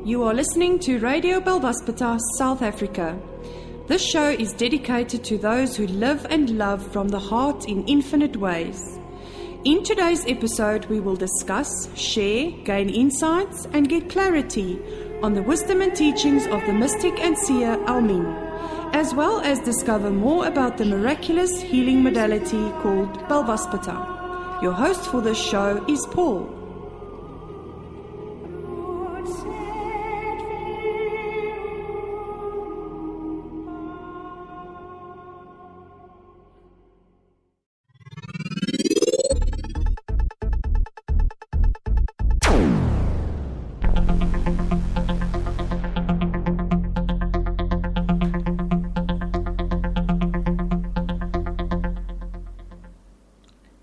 You are listening to Radio Belvaspata, South Africa. This show is dedicated to those who live and love from the heart in infinite ways. In today's episode, we will discuss, share, gain insights, and get clarity on the wisdom and teachings of the mystic and seer Almin, as well as discover more about the miraculous healing modality called Belvaspata. Your host for this show is Paul.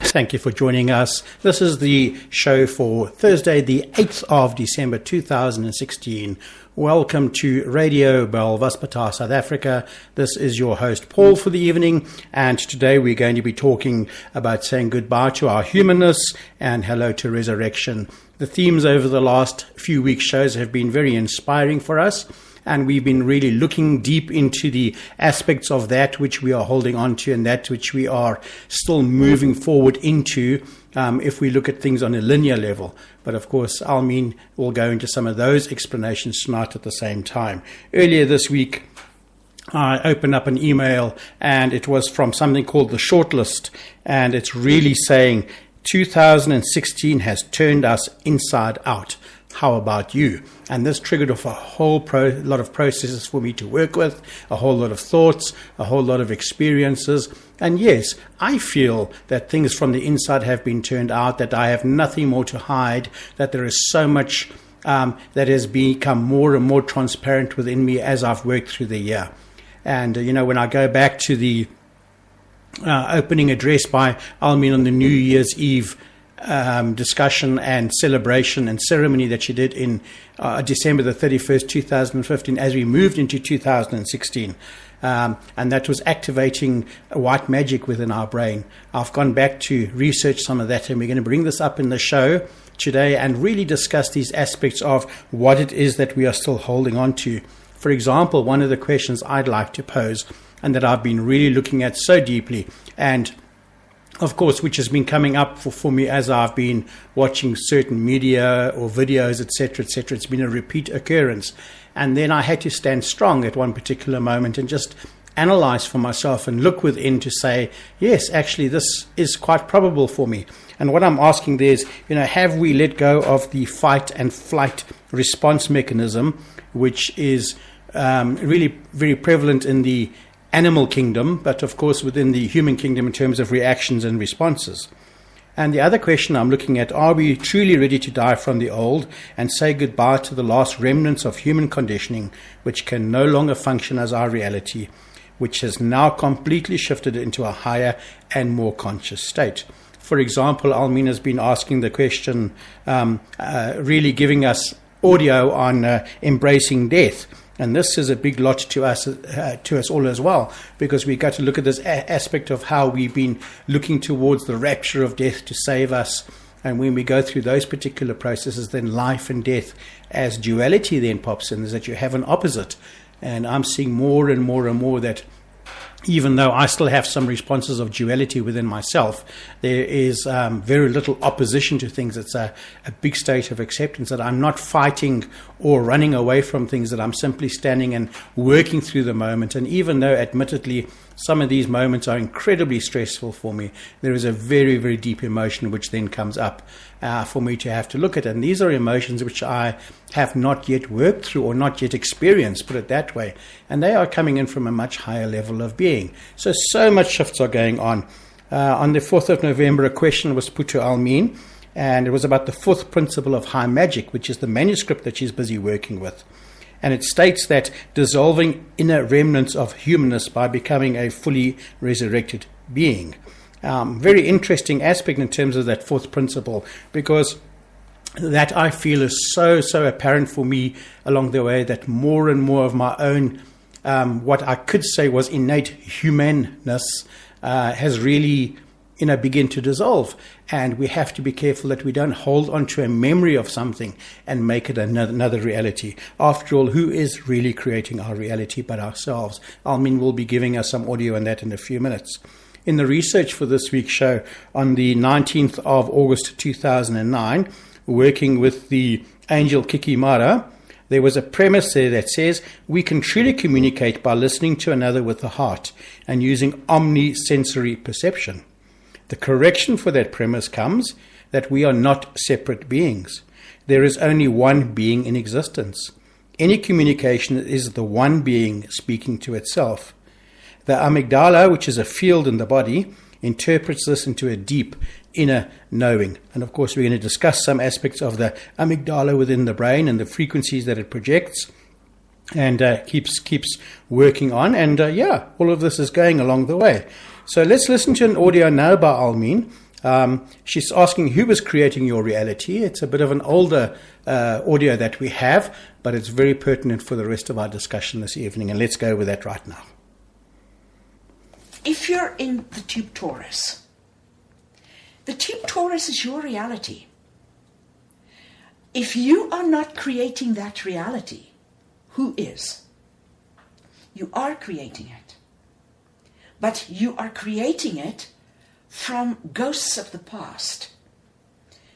Thank you for joining us. This is the show for Thursday, the 8th of December 2016. Welcome to Radio Belvaspata, South Africa. This is your host, Paul, for the evening. And today we're going to be talking about saying goodbye to our humanness and hello to resurrection. The themes over the last few weeks' shows have been very inspiring for us. And we've been really looking deep into the aspects of that which we are holding on to and that which we are still moving forward into if we look at things on a linear level. But of course, Almin will go into some of those explanations tonight at the same time. Earlier this week, I opened up an email and it was from something called the Shortlist. And it's really saying 2016 has turned us inside out. How about you? And this triggered off a whole lot of processes for me to work with, a whole lot of thoughts, a whole lot of experiences. And yes, I feel that things from the inside have been turned out, that I have nothing more to hide, that there is so much that has become more and more transparent within me as I've worked through the year. And, when I go back to the opening address by Almin on the New Year's Eve discussion and celebration and ceremony that she did in December the 31st, 2015, as we moved into 2016. And that was activating white magic within our brain. I've gone back to research some of that, and we're going to bring this up in the show today and really discuss these aspects of what it is that we are still holding on to. For example, one of the questions I'd like to pose, and that I've been really looking at so deeply, and of course, which has been coming up for me as I've been watching certain media or videos, etc., etc. It's been a repeat occurrence. And then I had to stand strong at one particular moment and just analyze for myself and look within to say, yes, actually, this is quite probable for me. And what I'm asking there is, have we let go of the fight and flight response mechanism, which is really very prevalent in the animal kingdom, but of course within the human kingdom in terms of reactions and responses. And the other question I'm looking at, are we truly ready to die from the old and say goodbye to the last remnants of human conditioning, which can no longer function as our reality, which has now completely shifted into a higher and more conscious state? For example, Almin has been asking the question, really giving us audio on embracing death. And this is a big lot to us all as well, because we got to look at this aspect of how we've been looking towards the rapture of death to save us. And when we go through those particular processes, then life and death as duality then pops in, is that you have an opposite. And I'm seeing more and more and more that even though I still have some responses of duality within myself, there is very little opposition to things. It's a big state of acceptance that I'm not fighting or running away from things, that I'm simply standing and working through the moment. And even though, admittedly, some of these moments are incredibly stressful for me, there is a very, very deep emotion which then comes up for me to have to look at. And these are emotions which I have not yet worked through or not yet experienced, put it that way. And they are coming in from a much higher level of being. So much shifts are going on. On the 4th of November, a question was put to Almin, and it was about the fourth principle of high magic, which is the manuscript that she's busy working with. And it states that dissolving inner remnants of humanness by becoming a fully resurrected being. Very interesting aspect in terms of that fourth principle, because that I feel is so apparent for me along the way, that more and more of my own, what I could say was innate humanness, has really begin to dissolve. And we have to be careful that we don't hold on to a memory of something and make it another reality. After all, who is really creating our reality but ourselves? Almin will be giving us some audio on that in a few minutes. In the research for this week's show, on the 19th of August 2009, working with the angel Kiki Mara, there was a premise there that says we can truly communicate by listening to another with the heart and using omnisensory perception. The correction for that premise comes that we are not separate beings. There is only one being in existence. Any communication is the one being speaking to itself. The amygdala, which is a field in the body, interprets this into a deep inner knowing. And of course, we're going to discuss some aspects of the amygdala within the brain and the frequencies that it projects and keeps working on. And all of this is going along the way. So let's listen to an audio now by Almin. She's asking who was creating your reality. It's a bit of an older audio that we have, but it's very pertinent for the rest of our discussion this evening. And let's go with that right now. If you're in the tube torus is your reality. If you are not creating that reality, who is? You are creating it. But you are creating it from ghosts of the past.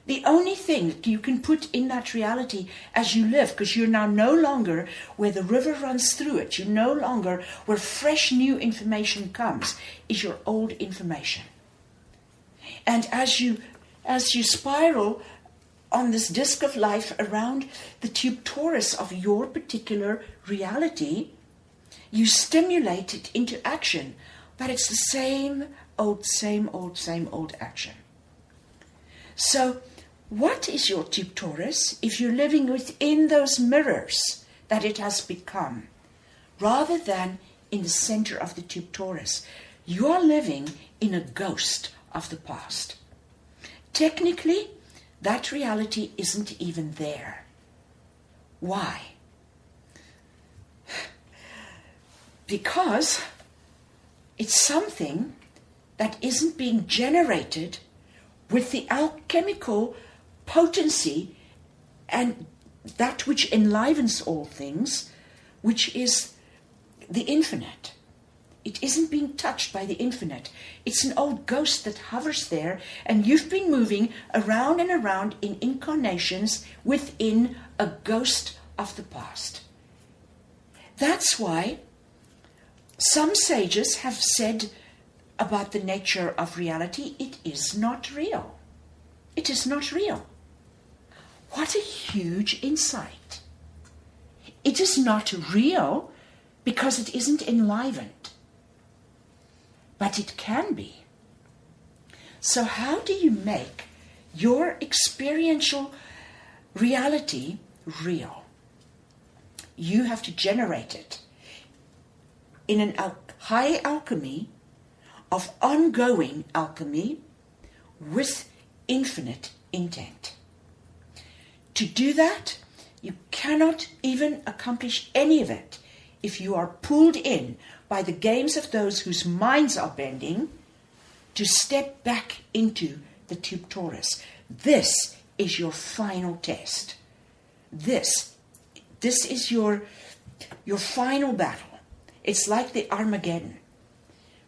The only thing that you can put in that reality as you live, because you're now no longer where the river runs through it, you're no longer where fresh new information comes, is your old information. And as you spiral on this disc of life around the tube torus of your particular reality, you stimulate it into action, but it's the same old action. So, what is your tube torus if you're living within those mirrors that it has become, rather than in the center of the tube torus? You are living in a ghost of the past. Technically, that reality isn't even there. Why? Because it's something that isn't being generated with the alchemical potency and that which enlivens all things, which is the infinite. It isn't being touched by the infinite. It's an old ghost that hovers there, and you've been moving around and around in incarnations within a ghost of the past. That's why some sages have said about the nature of reality, it is not real. It is not real. What a huge insight. It is not real because it isn't enlivened. But it can be. So how do you make your experiential reality real? You have to generate it in an high alchemy of ongoing alchemy with infinite intent. To do that, you cannot even accomplish any of it if you are pulled in by the games of those whose minds are bending to step back into the tube torus. This is your final test. This is your final battle. It's like the Armageddon.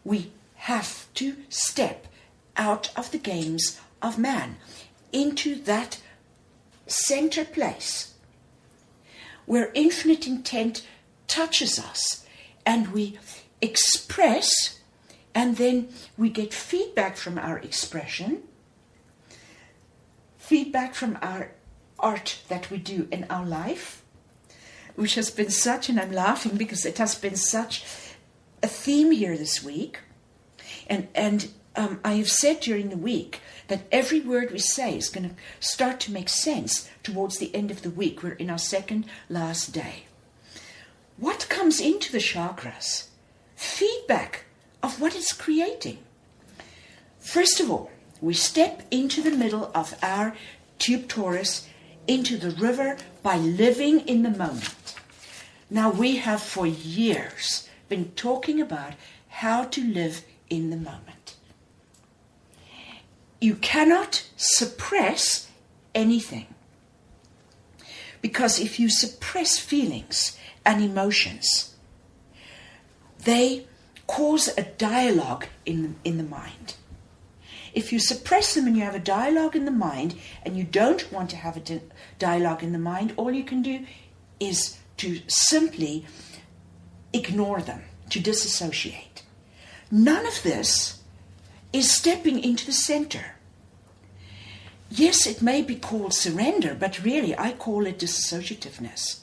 We have to step out of the games of man into that center place where infinite intent touches us and we express, and then we get feedback from our expression, feedback from our art that we do in our life, which has been such, and I'm laughing because it has been such a theme here this week. And I have said during the week that every word we say is going to start to make sense towards the end of the week. We're in our second last day. What comes into the chakras? Feedback of what it's creating. First of all, we step into the middle of our tube torus, into the river, by living in the moment. Now, we have for years been talking about how to live in the moment. you cannot suppress anything. Because if you suppress feelings and emotions, they cause a dialogue in the mind. If you suppress them and you have a dialogue in the mind, and you don't want to have a dialogue in the mind, all you can do is to simply ignore them, to disassociate. None of this is stepping into the center. Yes, it may be called surrender, but really I call it disassociativeness.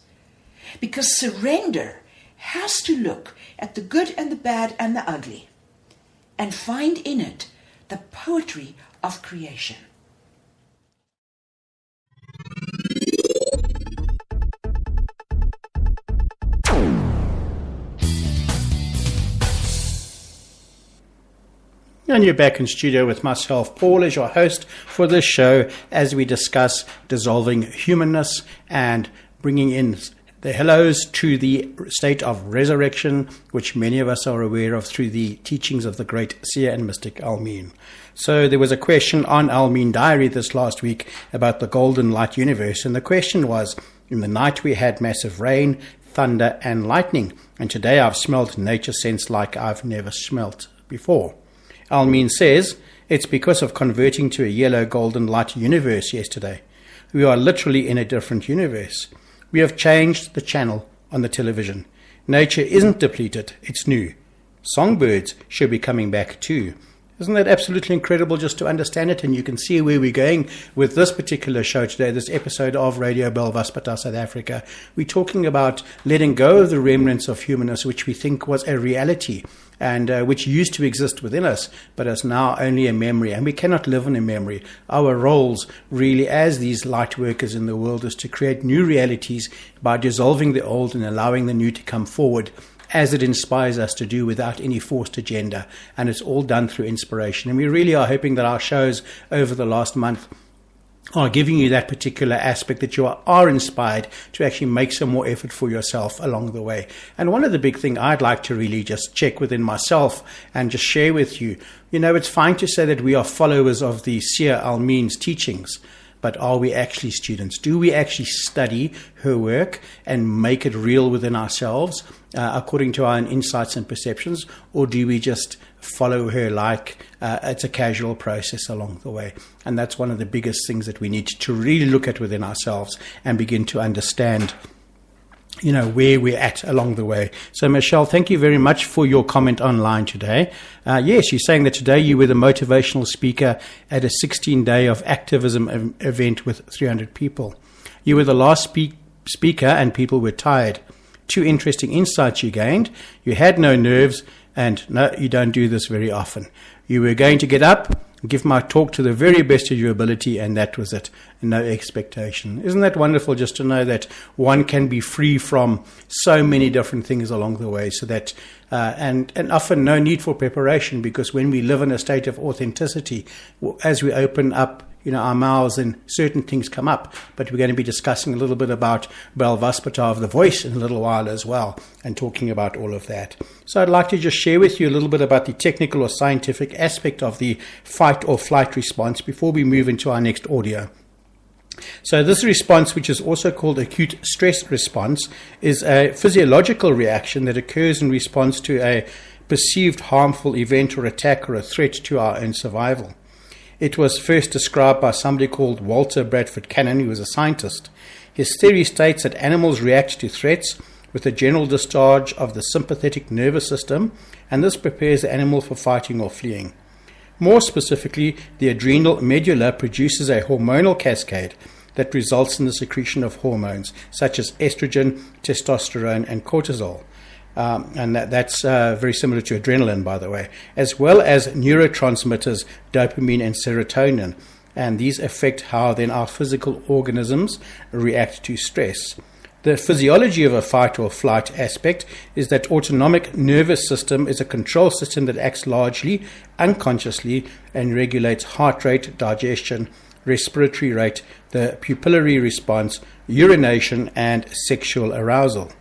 Because surrender has to look at the good and the bad and the ugly and find in it the poetry of creation. And you're back in studio with myself, Paul, as your host for this show, as we discuss dissolving humanness and bringing in the hellos to the state of resurrection, which many of us are aware of through the teachings of the great seer and mystic Almin. So there was a question on Almin Diary this last week about the golden light universe, and the question was, in the night we had massive rain, thunder and lightning, and today I've smelt nature sense like I've never smelt before. Almin says, it's because of converting to a yellow golden light universe yesterday. We are literally in a different universe. We have changed the channel on the television. Nature isn't depleted, it's new. Songbirds should be coming back too. Isn't that absolutely incredible just to understand it? And you can see where we're going with this particular show today, this episode of Radio Belvaspata South Africa. We're talking about letting go of the remnants of humanness, which we think was a reality and which used to exist within us, but is now only a memory. And we cannot live in a memory. Our roles really as these light workers in the world is to create new realities by dissolving the old and allowing the new to come forward, as it inspires us to do without any forced agenda. And it's all done through inspiration. And we really are hoping that our shows over the last month are giving you that particular aspect, that you are inspired to actually make some more effort for yourself along the way. And one of the big things I'd like to really just check within myself and just share with you, it's fine to say that we are followers of the seer Almin's teachings, but are we actually students? Do we actually study her work and make it real within ourselves according to our own insights and perceptions? Or do we just follow her like it's a casual process along the way? And that's one of the biggest things that we need to really look at within ourselves and begin to understand where we're at along the way. So, Michelle, thank you very much for your comment online today. Yes, you're saying that today you were the motivational speaker at a 16-day of activism event with 300 people. You were the last speaker and people were tired. 2 interesting insights you gained. You had no nerves, and no, you don't do this very often. You were going to get up, give my talk to the very best of your ability, and that was it. No expectation. Isn't that wonderful just to know that one can be free from so many different things along the way, so that and often no need for preparation, because when we live in a state of authenticity, as we open up our mouths, and certain things come up. But we're going to be discussing a little bit about Belvaspata of the voice in a little while as well, and talking about all of that. So I'd like to just share with you a little bit about the technical or scientific aspect of the fight or flight response before we move into our next audio. So this response, which is also called acute stress response, is a physiological reaction that occurs in response to a perceived harmful event or attack or a threat to our own survival. It was first described by somebody called Walter Bradford Cannon, who was a scientist. His theory states that animals react to threats with a general discharge of the sympathetic nervous system, and this prepares the animal for fighting or fleeing. More specifically, the adrenal medulla produces a hormonal cascade that results in the secretion of hormones such as estrogen, testosterone, and cortisol. And that's very similar to adrenaline, by the way, as well as neurotransmitters, dopamine and serotonin. And these affect how then our physical organisms react to stress. The physiology of a fight or flight aspect is that autonomic nervous system is a control system that acts largely unconsciously and regulates heart rate, digestion, respiratory rate, the pupillary response, urination, and sexual arousal.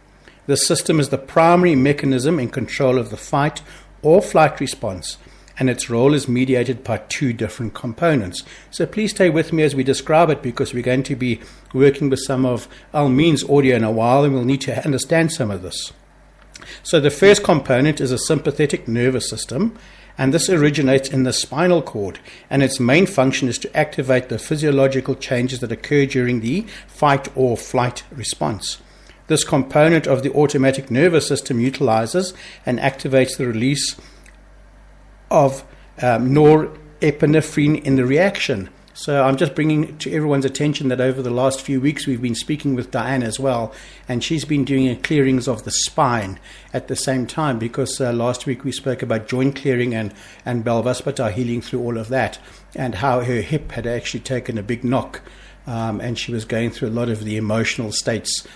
This system is the primary mechanism in control of the fight or flight response, and its role is mediated by two different components. So please stay with me as we describe it, because we're going to be working with some of Almin's audio in a while, and we'll need to understand some of this. So the first component is a sympathetic nervous system, and this originates in the spinal cord, and its main function is to activate the physiological changes that occur during the fight or flight response. This component of the automatic nervous system utilizes and activates the release of norepinephrine in the reaction. So I'm just bringing to everyone's attention that over the last few weeks we've been speaking with Diane as well, and she's been doing clearings of the spine at the same time, because last week we spoke about joint clearing and Balvaspata healing through all of that, and how her hip had actually taken a big knock, and she was going through a lot of the emotional states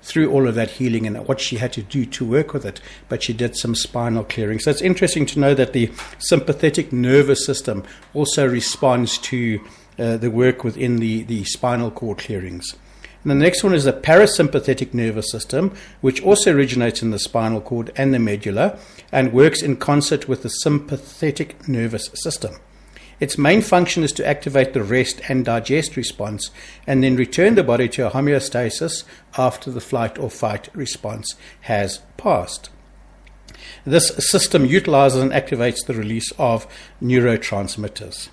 through all of that healing and what she had to do to work with it. But she did some spinal clearing. So it's interesting to know that the sympathetic nervous system also responds to the work within the spinal cord clearings. And the next one is the parasympathetic nervous system, which also originates in the spinal cord and the medulla and works in concert with the sympathetic nervous system. Its main function is to activate the rest and digest response and then return the body to a homeostasis after the flight or fight response has passed. This system utilizes and activates the release of neurotransmitters.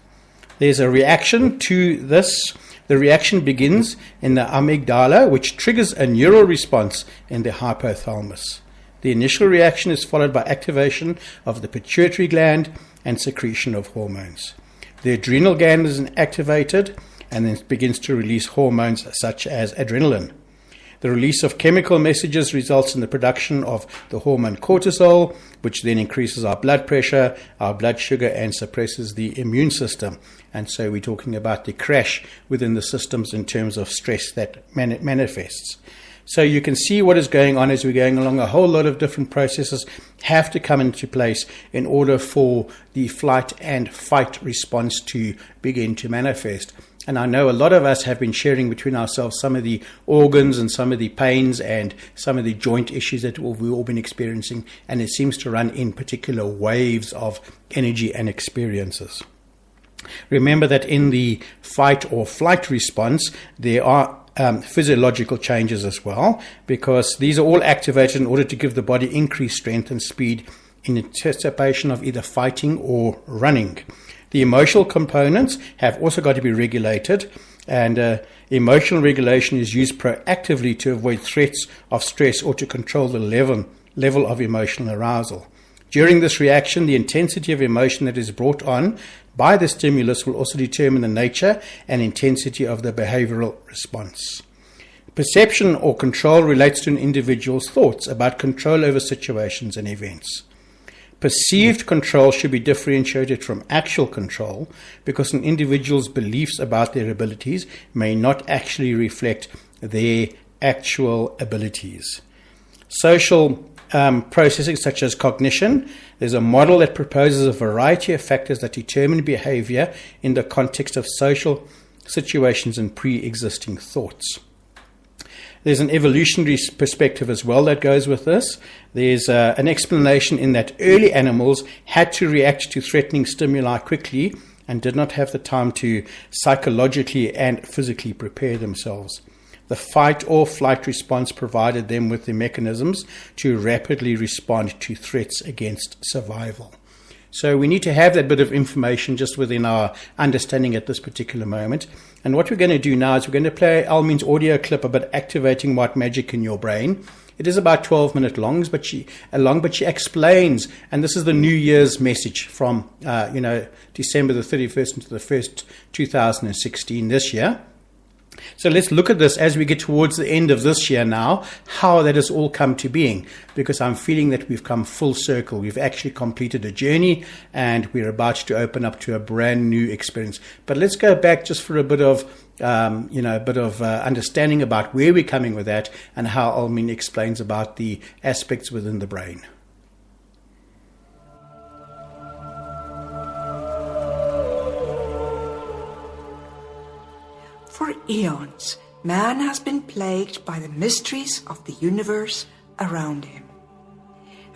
There's a reaction to this. The reaction begins in the amygdala, which triggers a neural response in the hypothalamus. The initial reaction is followed by activation of the pituitary gland and secretion of hormones. The adrenal gland is activated and then begins to release hormones such as adrenaline. The release of chemical messages results in the production of the hormone cortisol, which then increases our blood pressure, our blood sugar, and suppresses the immune system. And so we're talking about the crash within the systems in terms of stress that manifests. So you can see what is going on as we're going along. A whole lot of different processes have to come into place in order for the flight and fight response to begin to manifest. And I know a lot of us have been sharing between ourselves some of the organs and some of the pains and some of the joint issues that we've all been experiencing. And it seems to run in particular waves of energy and experiences. Remember that in the fight or flight response, there are physiological changes as well, because these are all activated in order to give the body increased strength and speed in anticipation of either fighting or running. The emotional components have also got to be regulated, and emotional regulation is used proactively to avoid threats of stress or to control the level of emotional arousal. During this reaction, the intensity of emotion that is brought on by the stimulus will also determine the nature and intensity of the behavioral response. Perception or control relates to an individual's thoughts about control over situations and events. Perceived control should be differentiated from actual control, because an individual's beliefs about their abilities may not actually reflect their actual abilities. Social processing such as cognition. There's a model that proposes a variety of factors that determine behavior in the context of social situations and pre-existing thoughts. There's an evolutionary perspective as well that goes with this. There's an explanation in that early animals had to react to threatening stimuli quickly and did not have the time to psychologically and physically prepare themselves. The fight or flight response provided them with the mechanisms to rapidly respond to threats against survival. So we need to have that bit of information just within our understanding at this particular moment. And what we're going to do now is we're going to play Almin's audio clip about activating white magic in your brain. It is about 12 minutes long, but she explains, and this is the New Year's message from December the 31st into the 1st, 2016 this year. So let's look at this as we get towards the end of this year now, how that has all come to being, because I'm feeling that we've come full circle. We've actually completed a journey and we're about to open up to a brand new experience. But let's go back just for a bit of understanding about where we're coming with that and how Almin explains about the aspects within the brain. For eons, man has been plagued by the mysteries of the universe around him,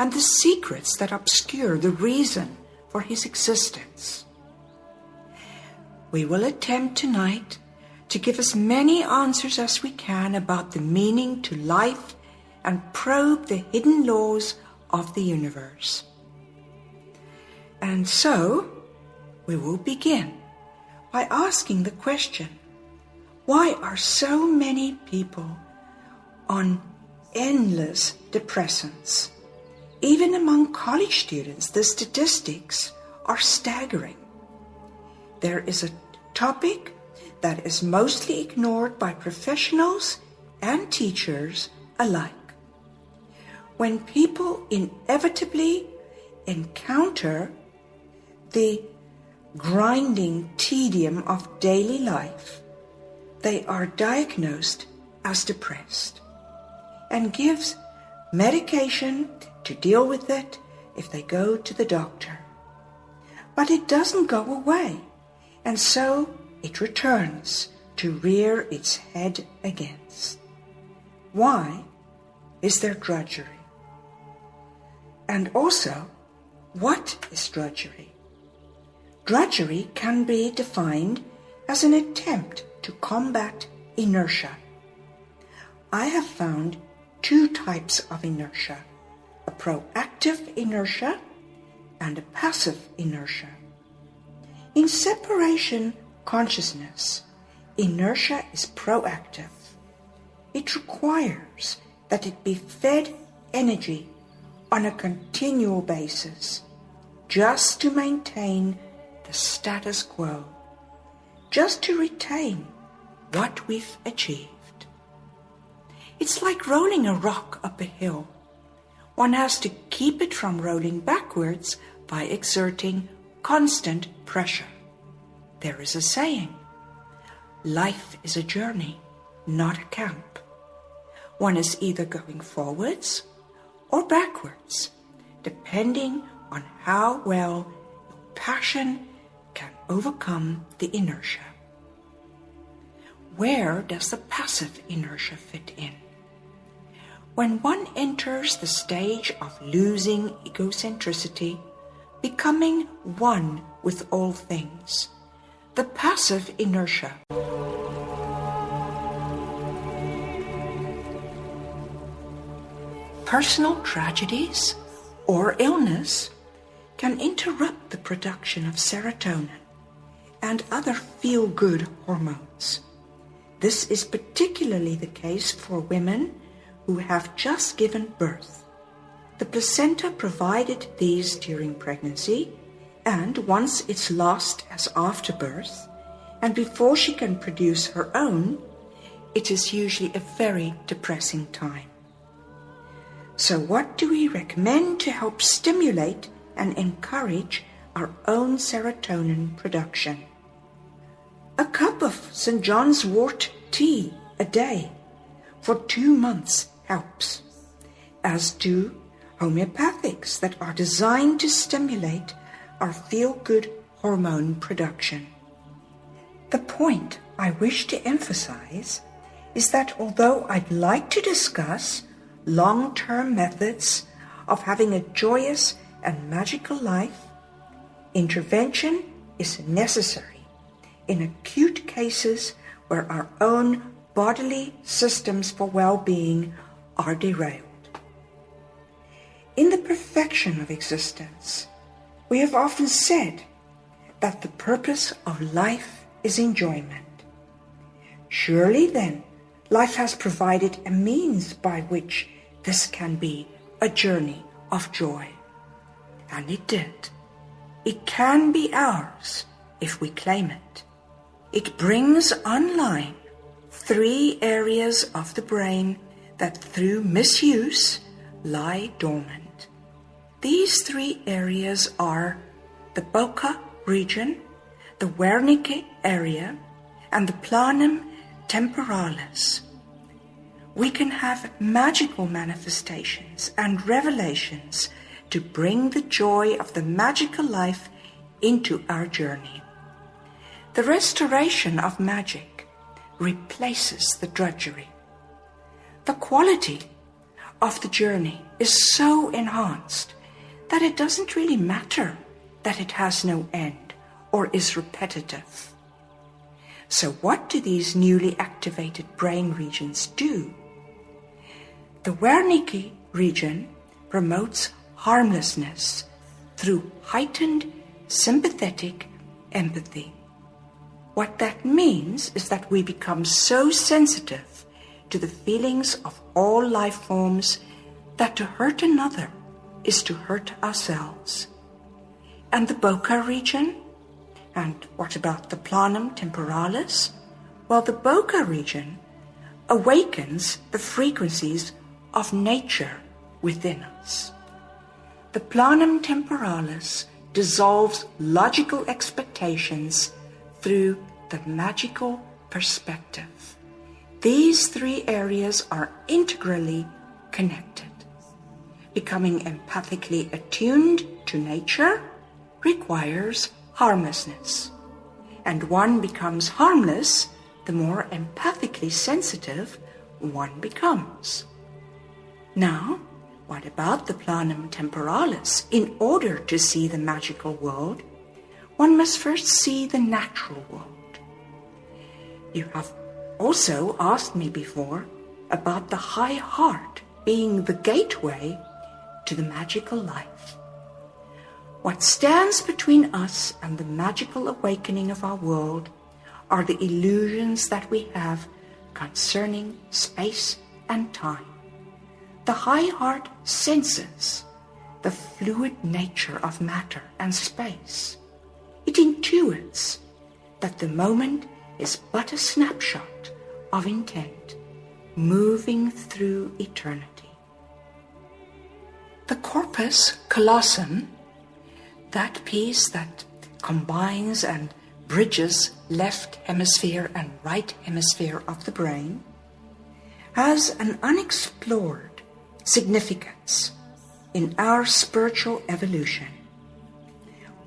and the secrets that obscure the reason for his existence. We will attempt tonight to give as many answers as we can about the meaning to life and probe the hidden laws of the universe. And so, we will begin by asking the question, why are so many people on endless depressants? Even among college students, the statistics are staggering. There is a topic that is mostly ignored by professionals and teachers alike. When people inevitably encounter the grinding tedium of daily life, they are diagnosed as depressed and gives medication to deal with it if they go to the doctor. But it doesn't go away, and so it returns to rear its head against. Why is there drudgery? And also, what is drudgery? Drudgery can be defined as an attempt to combat inertia. I have found two types of inertia, a proactive inertia and a passive inertia. In separation consciousness, inertia is proactive. It requires that it be fed energy on a continual basis, just to maintain the status quo, just to retain what we've achieved. It's like rolling a rock up a hill. One has to keep it from rolling backwards by exerting constant pressure. There is a saying, life is a journey, not a camp. One is either going forwards or backwards, depending on how well your passion can overcome the inertia. Where does the passive inertia fit in? When one enters the stage of losing egocentricity, becoming one with all things, the passive inertia personal tragedies or illness can interrupt the production of serotonin and other feel-good hormones. This is particularly the case for women who have just given birth. The placenta provided these during pregnancy, and once it's lost as after birth, and before she can produce her own, it is usually a very depressing time. So what do we recommend to help stimulate and encourage our own serotonin production? A cup of St. John's wort tea a day for 2 months helps, as do homeopathics that are designed to stimulate our feel-good hormone production. The point I wish to emphasize is that although I'd like to discuss long-term methods of having a joyous and magical life, intervention is necessary in acute cases where our own bodily systems for well-being are derailed. In the perfection of existence, we have often said that the purpose of life is enjoyment. Surely then, life has provided a means by which this can be a journey of joy. And it did. It can be ours if we claim it. It brings online 3 areas of the brain that through misuse lie dormant. These 3 areas are the Broca region, the Wernicke area, and the Planum temporalis. We can have magical manifestations and revelations to bring the joy of the magical life into our journey. The restoration of magic replaces the drudgery. The quality of the journey is so enhanced that it doesn't really matter that it has no end or is repetitive. So what do these newly activated brain regions do? The Wernicke region promotes harmlessness through heightened sympathetic empathy. What that means is that we become so sensitive to the feelings of all life forms that to hurt another is to hurt ourselves. And the Broca region? And what about the planum temporalis? Well, the Broca region awakens the frequencies of nature within us. The planum temporalis dissolves logical expectations through the magical perspective. These three areas are integrally connected. Becoming empathically attuned to nature requires harmlessness, and one becomes harmless the more empathically sensitive one becomes. Now, what about the planum temporalis? In order to see the magical world, one must first see the natural world. You have also asked me before about the high heart being the gateway to the magical life. What stands between us and the magical awakening of our world are the illusions that we have concerning space and time. The high heart senses the fluid nature of matter and space. It intuits that the moment is but a snapshot of intent moving through eternity. The corpus callosum, that piece that combines and bridges left hemisphere and right hemisphere of the brain, has an unexplored significance in our spiritual evolution.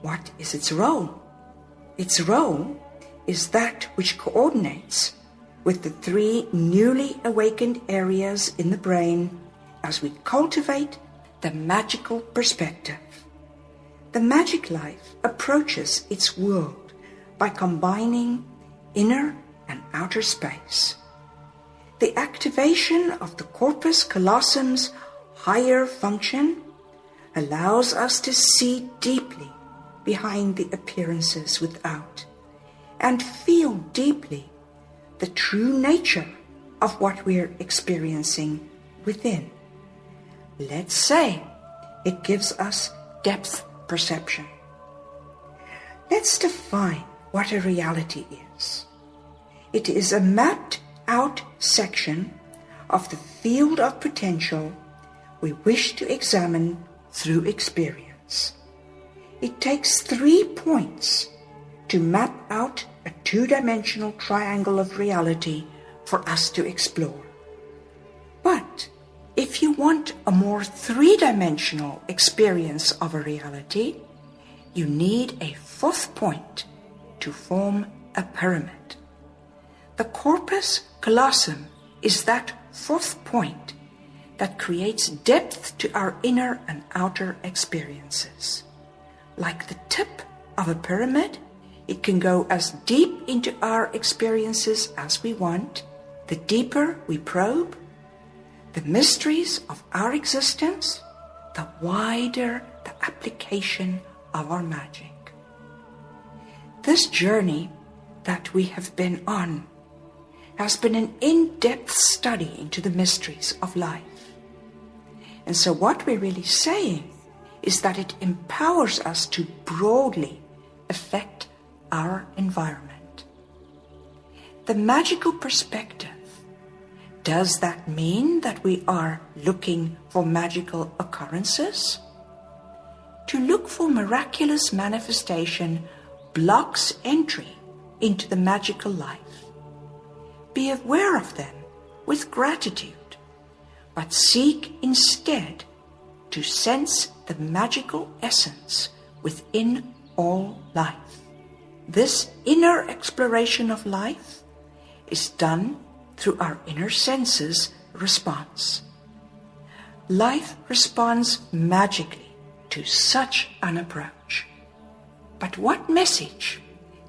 What is its role? Its role is that which coordinates with the three newly awakened areas in the brain as we cultivate the magical perspective. The magic life approaches its world by combining inner and outer space. The activation of the corpus callosum's higher function allows us to see deeply behind the appearances without and feel deeply the true nature of what we're experiencing within. Let's say it gives us depth perception. Let's define what a reality is. It is a mapped out section of the field of potential we wish to examine through experience. It takes 3 points to map out a 2-dimensional triangle of reality for us to explore. But if you want a more 3-dimensional experience of a reality, you need a 4th point to form a pyramid. The corpus callosum is that 4th point that creates depth to our inner and outer experiences. Like the tip of a pyramid, it can go as deep into our experiences as we want. The deeper we probe the mysteries of our existence, the wider the application of our magic. This journey that we have been on has been an in-depth study into the mysteries of life. And so what we're really saying is that it empowers us to broadly affect our environment. The magical perspective, does that mean that we are looking for magical occurrences? To look for miraculous manifestation blocks entry into the magical life. Be aware of them with gratitude, but seek instead to sense the magical essence within all life. This inner exploration of life is done through our inner senses response. Life responds magically to such an approach. But what message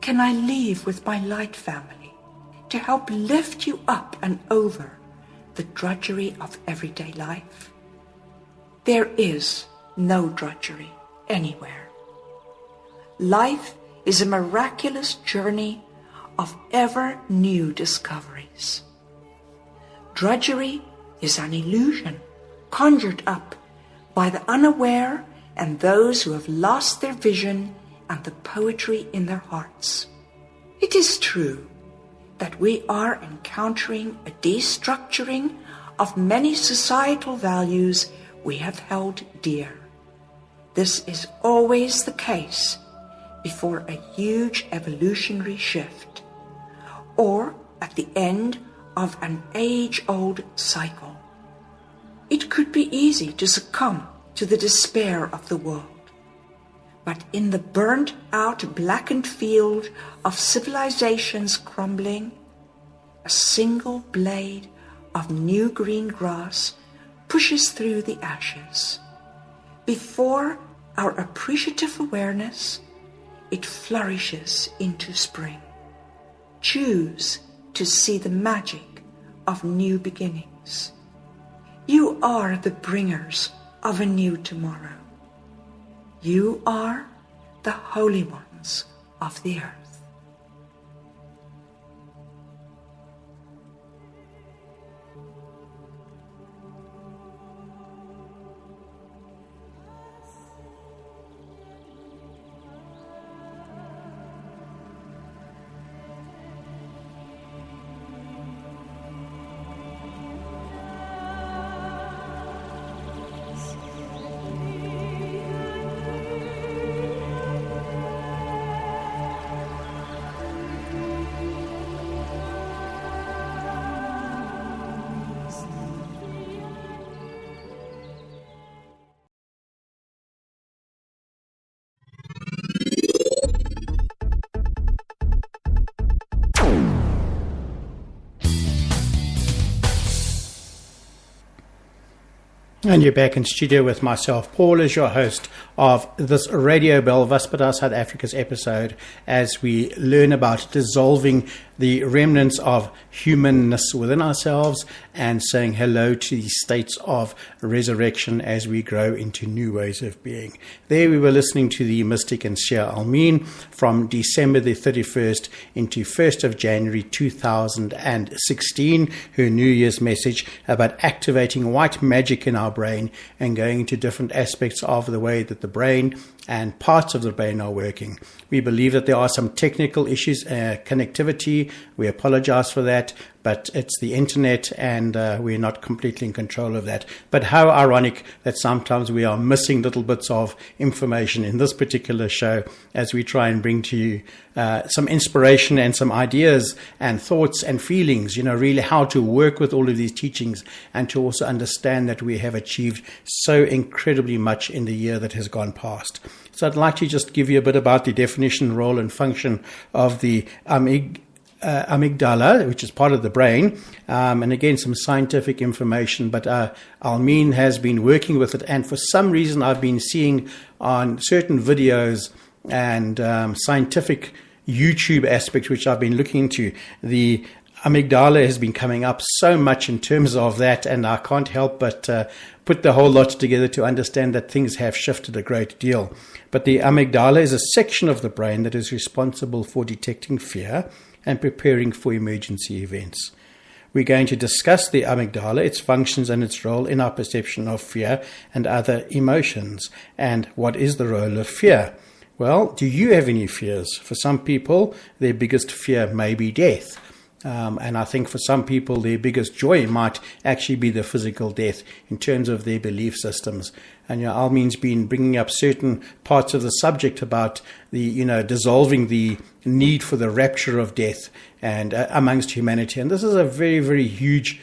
can I leave with my light family to help lift you up and over the drudgery of everyday life? There is no drudgery anywhere. Life is a miraculous journey of ever new discoveries. Drudgery is an illusion conjured up by the unaware and those who have lost their vision and the poetry in their hearts. It is true that we are encountering a destructuring of many societal values we have held dear. This is always the case before a huge evolutionary shift, or at the end of an age-old cycle. It could be easy to succumb to the despair of the world. But in the burnt-out, blackened field of civilization's crumbling, a single blade of new green grass pushes through the ashes. Before our appreciative awareness, it flourishes into spring. Choose to see the magic of new beginnings. You are the bringers of a new tomorrow. You are the holy ones of the earth. And you're back in studio with myself, Paul, as your host of this Radio Bell Vaspita South Africa's episode, as we learn about dissolving the remnants of humanness within ourselves and saying hello to the states of resurrection as we grow into new ways of being. There we were listening to the mystic and seer Almeen from December the 31st into 1st of January 2016, her New Year's message about activating white magic in our brain and going into different aspects of the way that the brain and parts of the brain are working. We believe that there are some technical issues, connectivity. We apologize for that, but it's the internet and we're not completely in control of that. But how ironic that sometimes we are missing little bits of information in this particular show as we try and bring to you some inspiration and some ideas and thoughts and feelings, really how to work with all of these teachings and to also understand that we have achieved so incredibly much in the year that has gone past. So I'd like to just give you a bit about the definition, role and function of the amygdala, which is part of the brain, and again some scientific information, but Almeen has been working with it, and for some reason I've been seeing on certain videos and scientific YouTube aspects which I've been looking into, the amygdala has been coming up so much in terms of that, and I can't help but put the whole lot together to understand that things have shifted a great deal. But the amygdala is a section of the brain that is responsible for detecting fear and preparing for emergency events. We're going to discuss the amygdala, its functions and its role in our perception of fear and other emotions. And what is the role of fear? Well, do you have any fears? For some people, their biggest fear may be death. And I think for some people, their biggest joy might actually be the physical death in terms of their belief systems. And Almeen's been bringing up certain parts of the subject about the, dissolving the need for the rapture of death and amongst humanity. And this is a very, very huge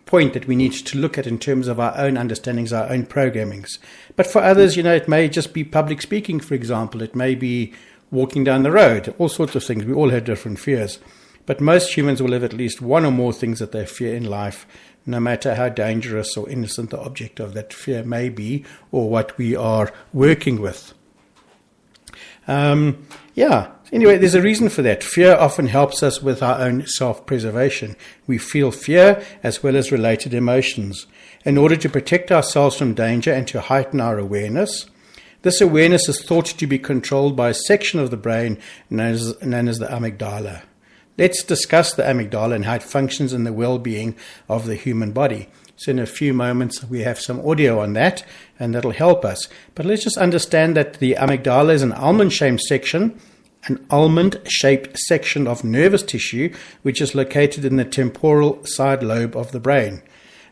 point that we need to look at in terms of our own understandings, our own programmings. But for others, it may just be public speaking, for example. It may be walking down the road, all sorts of things. We all have different fears. But most humans will have at least one or more things that they fear in life, no matter how dangerous or innocent the object of that fear may be or what we are working with. Anyway, there's a reason for that. Fear often helps us with our own self-preservation. We feel fear as well as related emotions. In order to protect ourselves from danger and to heighten our awareness, this awareness is thought to be controlled by a section of the brain known as the amygdala. Let's discuss the amygdala and how it functions in the well-being of the human body. So in a few moments we have some audio on that, and that'll help us. But let's just understand that the amygdala is an almond-shaped section of nervous tissue which is located in the temporal side lobe of the brain.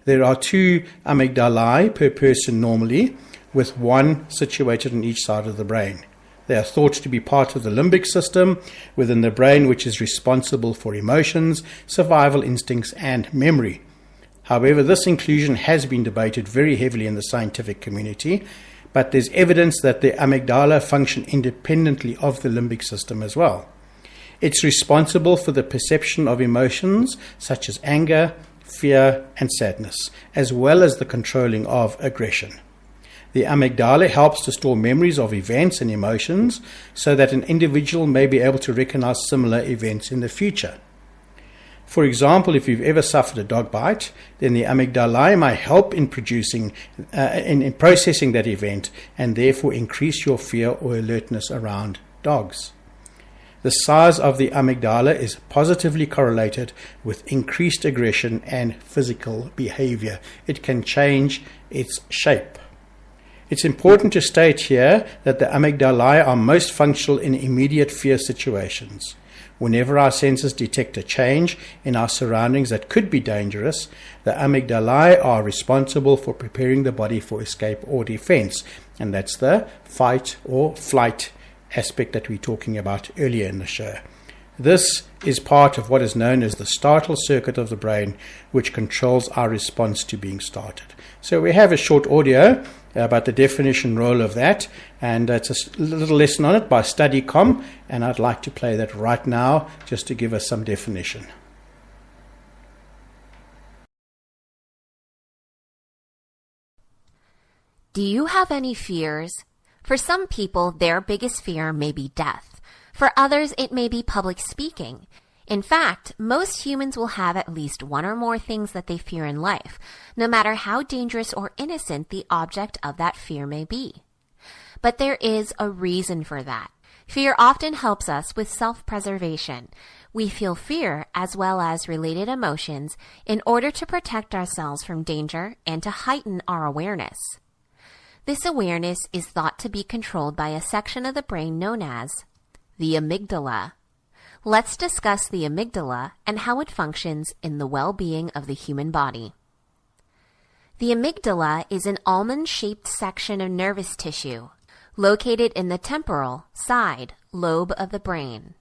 There are 2 amygdalae per person normally, with one situated on each side of the brain. They are thought to be part of the limbic system within the brain, which is responsible for emotions, survival instincts, and memory. However, this inclusion has been debated very heavily in the scientific community, but there's evidence that the amygdala function independently of the limbic system as well. It's responsible for the perception of emotions such as anger, fear, and sadness, as well as the controlling of aggression. The amygdala helps to store memories of events and emotions so that an individual may be able to recognize similar events in the future. For example, if you've ever suffered a dog bite, then the amygdala may help in processing that event and therefore increase your fear or alertness around dogs. The size of the amygdala is positively correlated with increased aggression and physical behavior. It can change its shape. It's important to state here that the amygdala are most functional in immediate fear situations. Whenever our senses detect a change in our surroundings that could be dangerous, the amygdala are responsible for preparing the body for escape or defense, and that's the fight or flight aspect that we were talking about earlier in the show. This is part of what is known as the startle circuit of the brain, which controls our response to being startled. So we have a short audio about the definition role of that, and it's a little lesson on it by StudyCom, and I'd like to play that right now just to give us some definition. Do you have any fears? For some people, their biggest fear may be death. For others, it may be public speaking. In fact, most humans will have at least one or more things that they fear in life, no matter how dangerous or innocent the object of that fear may be. But there is a reason for that. Fear often helps us with self-preservation. We feel fear as well as related emotions in order to protect ourselves from danger and to heighten our awareness. This awareness is thought to be controlled by a section of the brain known as the amygdala. Let's discuss the amygdala and how it functions in the well-being of the human body. The amygdala is an almond-shaped section of nervous tissue located in the temporal side lobe of the brain.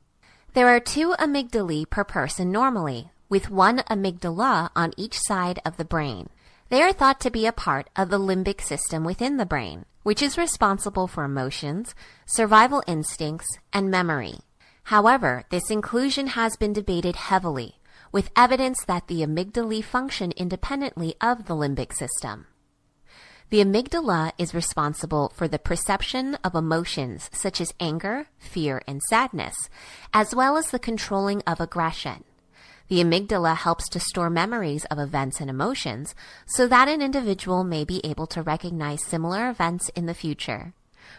There are 2 amygdalae per person normally, with 1 amygdala on each side of the brain. They are thought to be a part of the limbic system within the brain, which is responsible for emotions, survival instincts, and memory. However, this inclusion has been debated heavily, with evidence that the amygdalae function independently of the limbic system. The amygdala is responsible for the perception of emotions such as anger, fear, and sadness, as well as the controlling of aggression. The amygdala helps to store memories of events and emotions so that an individual may be able to recognize similar events in the future.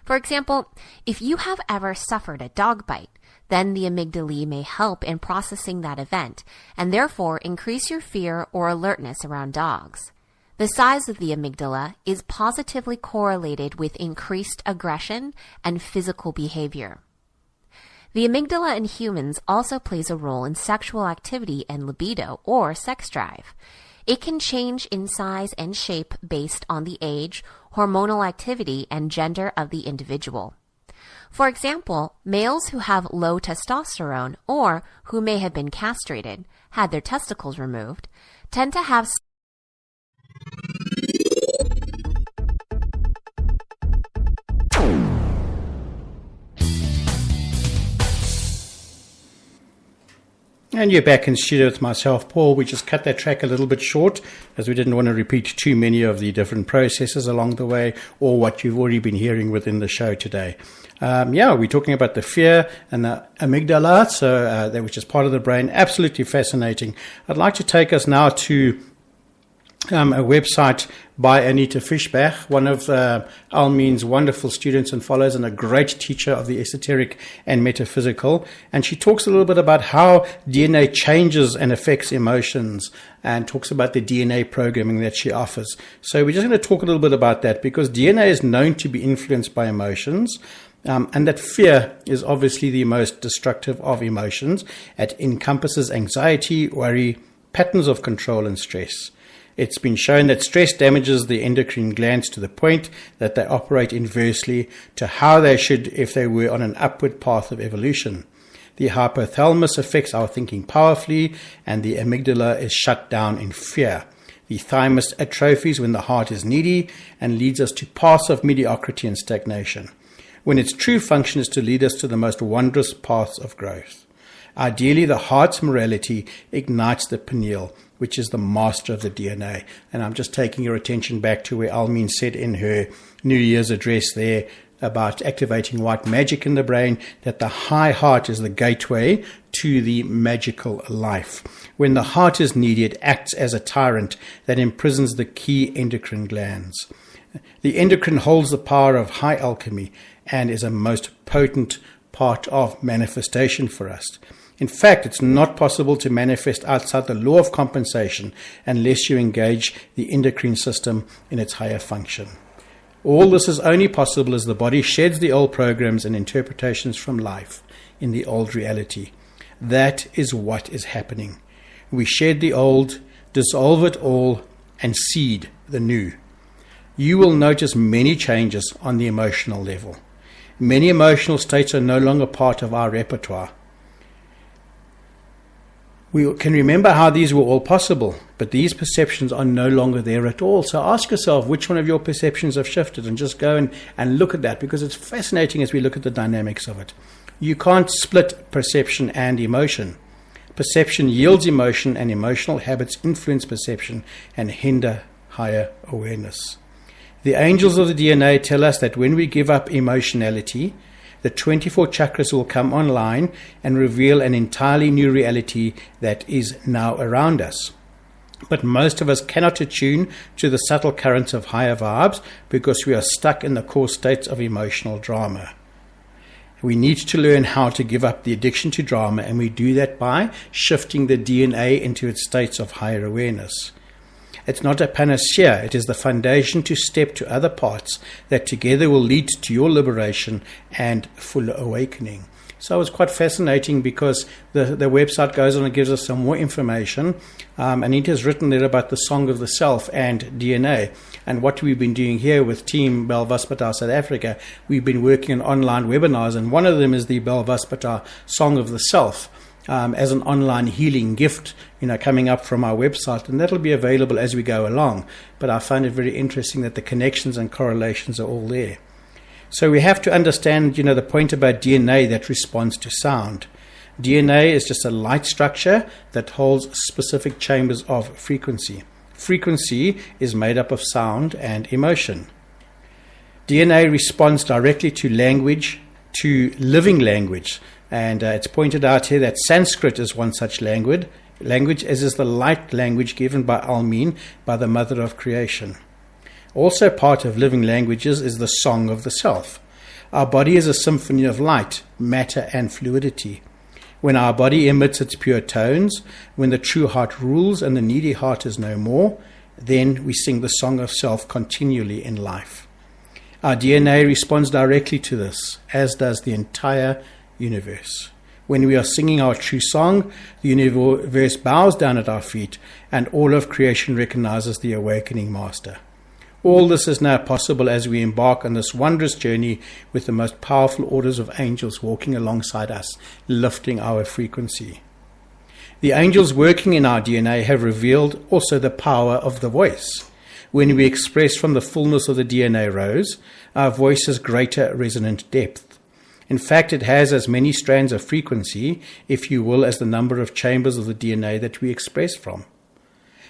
For example, if you have ever suffered a dog bite, then the amygdala may help in processing that event and therefore increase your fear or alertness around dogs. The size of the amygdala is positively correlated with increased aggression and physical behavior. The amygdala in humans also plays a role in sexual activity and libido or sex drive. It can change in size and shape based on the age, hormonal activity, and gender of the individual. For example, males who have low testosterone or who may have been castrated, had their testicles removed, tend to have And you're back in studio with myself, Paul. We just cut that track a little bit short as we didn't want to repeat too many of the different processes along the way or what you've already been hearing within the show today. We're talking about the fear and the amygdala, which is part of the brain. Absolutely fascinating. I'd like to take us now to a website by Anita Fischbach, one of Almin's wonderful students and followers and a great teacher of the esoteric and metaphysical. And she talks a little bit about how DNA changes and affects emotions and talks about the DNA programming that she offers. So we're just going to talk a little bit about that because DNA is known to be influenced by emotions. And that fear is obviously the most destructive of emotions. It encompasses anxiety, worry, patterns of control and stress. It's been shown that stress damages the endocrine glands to the point that they operate inversely to how they should if they were on an upward path of evolution. The hypothalamus affects our thinking powerfully, and the amygdala is shut down in fear. The thymus atrophies when the heart is needy and leads us to paths of mediocrity and stagnation, when its true function is to lead us to the most wondrous paths of growth. Ideally, the heart's morality ignites the pineal, which is the master of the DNA. And I'm just taking your attention back to where Almin said in her New Year's address there about activating white magic in the brain, that the high heart is the gateway to the magical life. When the heart is needy, it acts as a tyrant that imprisons the key endocrine glands. The endocrine holds the power of high alchemy and is a most potent part of manifestation for us. In fact, it's not possible to manifest outside the law of compensation unless you engage the endocrine system in its higher function. All this is only possible as the body sheds the old programs and interpretations from life in the old reality. That is what is happening. We shed the old, dissolve it all, and seed the new. You will notice many changes on the emotional level. Many emotional states are no longer part of our repertoire. We can remember how these were all possible, but these perceptions are no longer there at all. So ask yourself which one of your perceptions have shifted and just go and look at that, because it's fascinating as we look at the dynamics of it. You can't split perception and emotion. Perception yields emotion, and emotional habits influence perception and hinder higher awareness. The angels of the DNA tell us that when we give up emotionality, the 24 chakras will come online and reveal an entirely new reality that is now around us. But most of us cannot attune to the subtle currents of higher vibes because we are stuck in the core states of emotional drama. We need to learn how to give up the addiction to drama, and we do that by shifting the DNA into its states of higher awareness. It's not a panacea, it is the foundation to step to other paths that together will lead to your liberation and full awakening. So it was quite fascinating because the website goes on and gives us some more information. Anita's written there about the song of the self and DNA. And what we've been doing here with Team Belvaspata South Africa, we've been working on online webinars, and one of them is the Belvaspata Song of the Self. As an online healing gift, coming up from our website, and that'll be available as we go along. But I find it very interesting that the connections and correlations are all there. So we have to understand, the point about DNA that responds to sound. DNA is just a light structure that holds specific chambers of frequency. Frequency is made up of sound and emotion. DNA responds directly to language, to living language. And it's pointed out here that Sanskrit is one such language, as is the light language given by Almin, by the mother of creation. Also part of living languages is the song of the self. Our body is a symphony of light, matter, and fluidity. When our body emits its pure tones, when the true heart rules and the needy heart is no more, then we sing the song of self continually in life. Our DNA responds directly to this, as does the entire universe. When we are singing our true song, the universe bows down at our feet, and all of creation recognizes the awakening master. All this is now possible as we embark on this wondrous journey with the most powerful orders of angels walking alongside us, lifting our frequency. The angels working in our DNA have revealed also the power of the voice. When we express from the fullness of the DNA rose, our voice has greater resonant depth. In fact, it has as many strands of frequency, if you will, as the number of chambers of the DNA that we express from.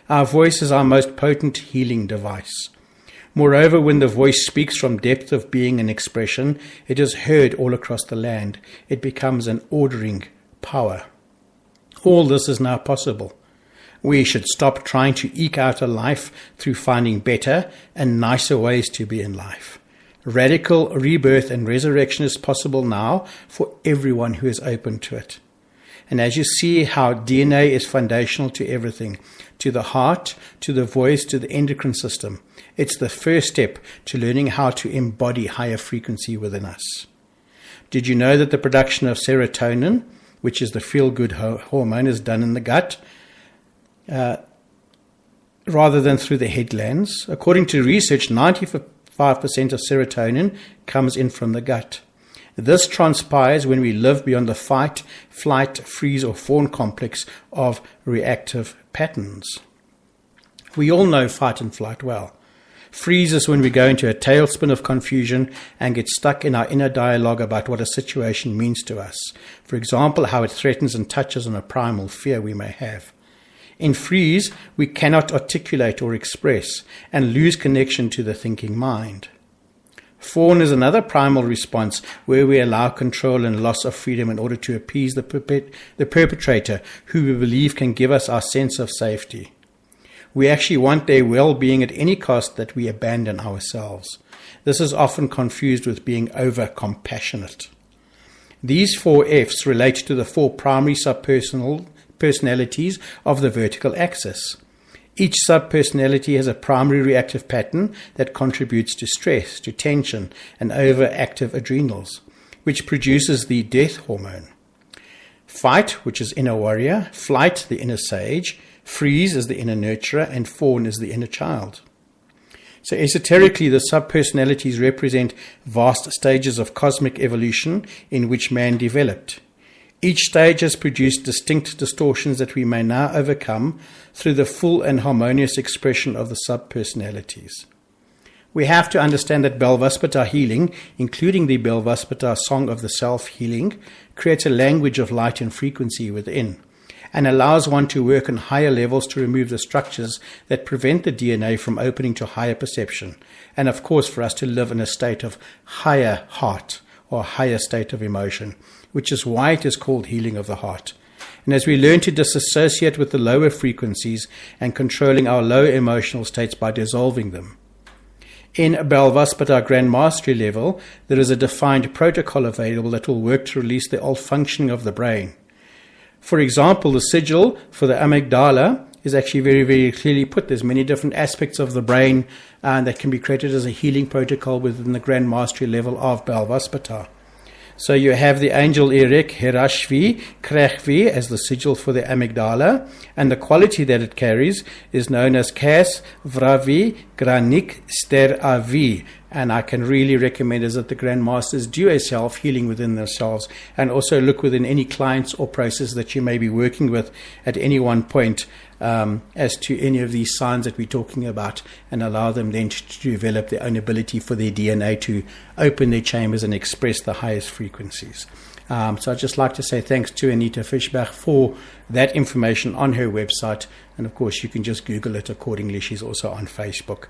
Our voice is our most potent healing device. Moreover, when the voice speaks from depth of being and expression, it is heard all across the land. It becomes an ordering power. All this is now possible. We should stop trying to eke out a life through finding better and nicer ways to be in life. Radical rebirth and resurrection is possible now for everyone who is open to it. And as you see how DNA is foundational to everything, to the heart, to the voice, to the endocrine system, it's the first step to learning how to embody higher frequency within us. Did you know that the production of serotonin, which is the feel-good hormone, is done in the gut rather than through the head glands? According to research, 95% of serotonin comes in from the gut. This transpires when we live beyond the fight, flight, freeze, or fawn complex of reactive patterns. We all know fight and flight well. Freeze is when we go into a tailspin of confusion and get stuck in our inner dialogue about what a situation means to us. For example, how it threatens and touches on a primal fear we may have. In freeze, we cannot articulate or express and lose connection to the thinking mind. Fawn is another primal response where we allow control and loss of freedom in order to appease the perpetrator who we believe can give us our sense of safety. We actually want their well-being at any cost that we abandon ourselves. This is often confused with being over-compassionate. These 4 Fs relate to the 4 primary subpersonal personalities of the vertical axis. Each subpersonality has a primary reactive pattern that contributes to stress, to tension, and overactive adrenals, which produces the death hormone. Fight, which is inner warrior, flight, the inner sage, freeze is the inner nurturer, and fawn is the inner child. So esoterically, the subpersonalities represent vast stages of cosmic evolution in which man developed. Each stage has produced distinct distortions that we may now overcome through the full and harmonious expression of the subpersonalities. We have to understand that Belvaspata healing, including the Belvaspata Song of the Self-Healing, creates a language of light and frequency within, and allows one to work on higher levels to remove the structures that prevent the DNA from opening to higher perception, and of course for us to live in a state of higher heart or higher state of emotion, which is why it is called healing of the heart. And as we learn to disassociate with the lower frequencies and controlling our low emotional states by dissolving them. In Belvaspata Grand Mastery level, there is a defined protocol available that will work to release the old functioning of the brain. For example, the sigil for the amygdala is actually very, very clearly put. There's many different aspects of the brain that can be created as a healing protocol within the Grand Mastery level of Belvaspata. So you have the angel Erik, Herashvi, Krechvi as the sigil for the amygdala, and the quality that it carries is known as Kas, Vravi, Granik, Ster Avi. And I can really recommend is that the Grand Masters do a self-healing within themselves and also look within any clients or process that you may be working with at any one point as to any of these signs that we're talking about, and allow them then to develop their own ability for their DNA to open their chambers and express the highest frequencies. So I'd just like to say thanks to Anita Fischbach for that information on her website. And of course, you can just Google it accordingly. She's also on Facebook.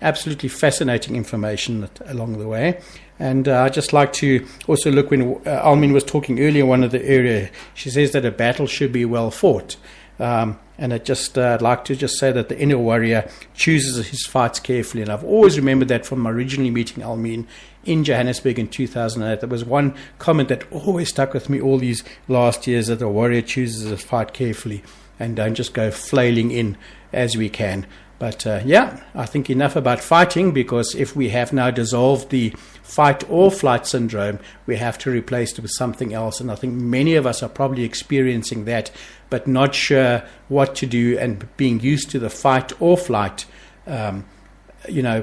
Absolutely fascinating information along the way. And I'd just like to also look when Almin was talking earlier, one of the area, she says that a battle should be well fought. And I'd like to just say that the inner warrior chooses his fights carefully. And I've always remembered that from originally meeting Almin in Johannesburg in 2008. There was one comment that always stuck with me all these last years, that the warrior chooses his fight carefully and don't just go flailing in as we can. But I think enough about fighting, because if we have now dissolved the fight or flight syndrome, we have to replace it with something else. And I think many of us are probably experiencing that, but not sure what to do, and being used to the fight or flight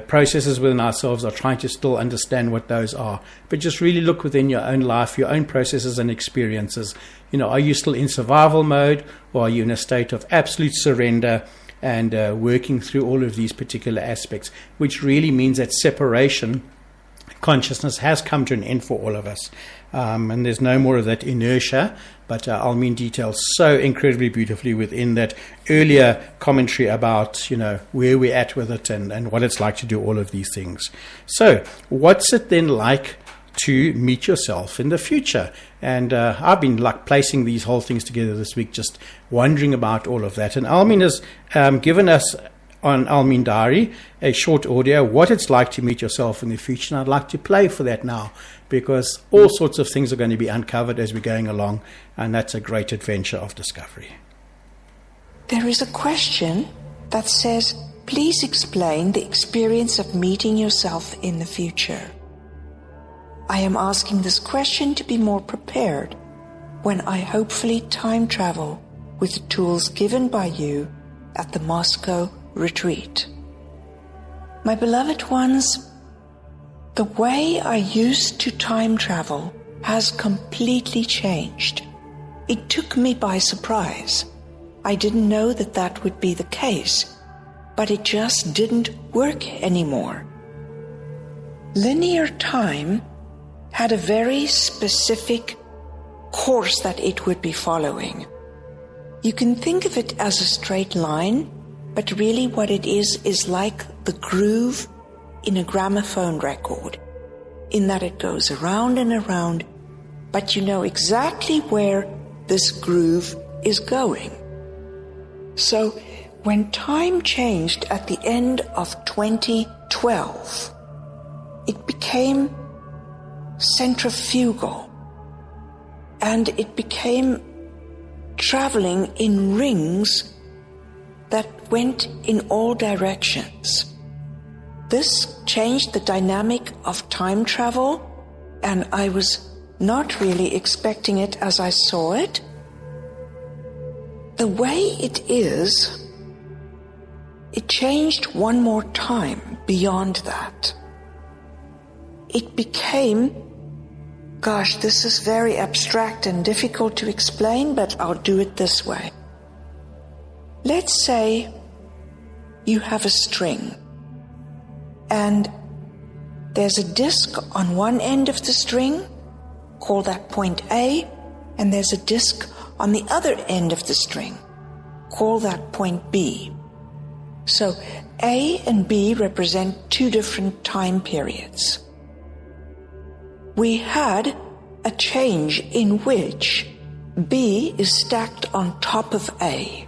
processes within ourselves, are trying to still understand what those are. But just really look within your own life, your own processes and experiences. Are you still in survival mode, or are you in a state of absolute surrender and working through all of these particular aspects, which really means that separation consciousness has come to an end for all of us. And there's no more of that inertia, but Almin details so incredibly beautifully within that earlier commentary about, where we're at with it and what it's like to do all of these things. So what's it then like to meet yourself in the future? And I've been placing these whole things together this week, just wondering about all of that. And Almin has given us on Almin Diary a short audio, what it's like to meet yourself in the future. And I'd like to play for that now, because all sorts of things are going to be uncovered as we're going along, and that's a great adventure of discovery. There is a question that says, please explain the experience of meeting yourself in the future. I am asking this question to be more prepared when I hopefully time travel with the tools given by you at the Moscow retreat. My beloved ones, the way I used to time travel has completely changed. It took me by surprise. I didn't know that that would be the case, but it just didn't work anymore. Linear time had a very specific course that it would be following. You can think of it as a straight line, but really what it is like the groove in a gramophone record, in that it goes around and around, but you know exactly where this groove is going. So when time changed at the end of 2012, it became centrifugal, and it became traveling in rings that went in all directions. This changed the dynamic of time travel, and I was not really expecting it as I saw it. The way it is, it changed one more time beyond that. It became, this is very abstract and difficult to explain, but I'll do it this way. Let's say you have a string, and there's a disc on one end of the string, call that point A, and there's a disc on the other end of the string, call that point B. So A and B represent two different time periods. We had a change in which B is stacked on top of A.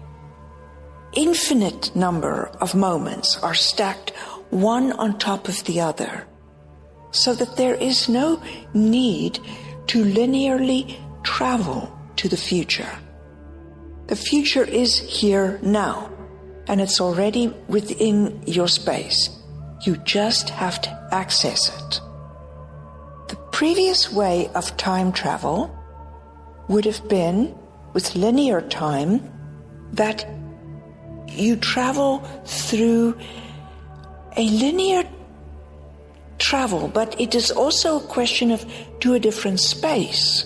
Infinite number of moments are stacked one on top of the other, so that there is no need to linearly travel to the future. The future is here now, and it's already within your space. You just have to access it. The previous way of time travel would have been, with linear time, that you travel through a linear travel, but it is also a question of to a different space.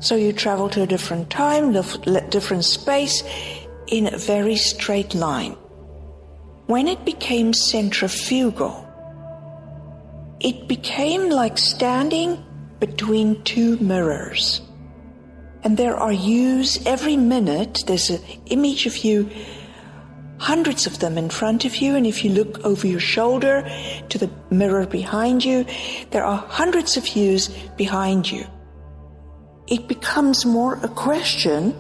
So you travel to a different time, different space, in a very straight line. When it became centrifugal, it became like standing between two mirrors. And there are yous every minute. There's an image of you, hundreds of them in front of you, and if you look over your shoulder to the mirror behind you, there are hundreds of yous behind you. It becomes more a question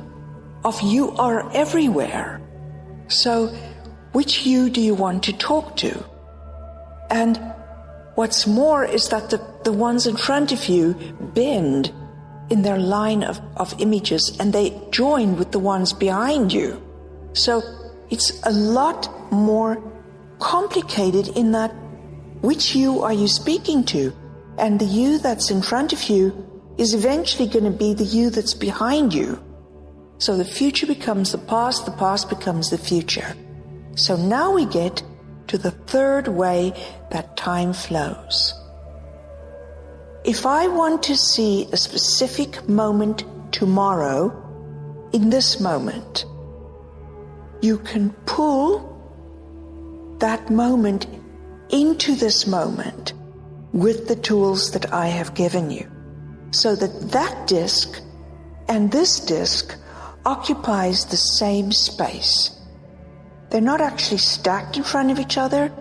of you are everywhere. So which you do you want to talk to? And what's more is that the ones in front of you bend in their line of images, and they join with the ones behind you. So it's a lot more complicated in that which you are you speaking to? And the you that's in front of you is eventually going to be the you that's behind you. So the future becomes the past becomes the future. So now we get to the third way that time flows. If I want to see a specific moment tomorrow, in this moment, you can pull that moment into this moment with the tools that I have given you, so that that disc and this disc occupies the same space. They're not actually stacked in front of each other,